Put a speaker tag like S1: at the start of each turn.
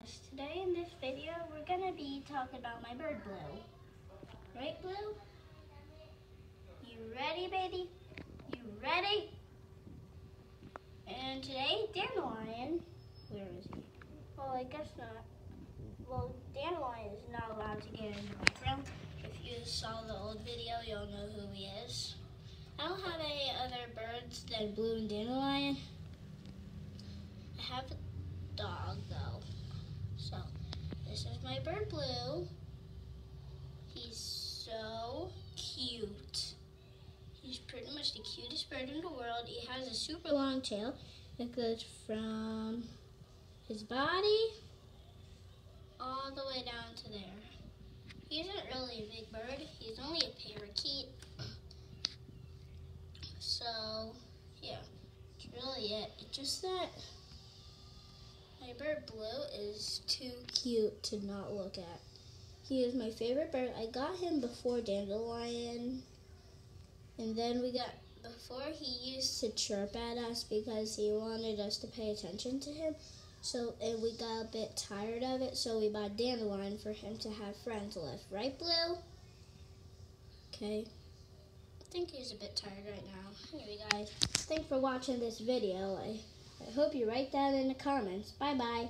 S1: Today in this video, we're going to be talking about my bird, Blue. Right, Blue? You ready, baby? You ready? And today, Dandelion, where is he? Well, I guess not. Well, Dandelion is not allowed to get in the background. If you saw the old video, you'll know who he is. I don't have any other birds than Blue and Dandelion. I have a dog, though. So, this is my bird, Blue. He's so cute. He's pretty much the cutest bird in the world. He has a super long tail that goes from his body all the way down to there. He isn't really a big bird. He's only a parakeet. So, yeah, that's really it. It's just that my bird Blue is too cute to not look at. He is my favorite bird. I got him before Dandelion. And then before he used to chirp at us because he wanted us to pay attention to him. And we got a bit tired of it, so we bought Dandelion for him to have friends with. Right, Blue? Okay. I think he's a bit tired right now. Anyway, guys, thanks for watching this video. I hope you write that in the comments. Bye-bye.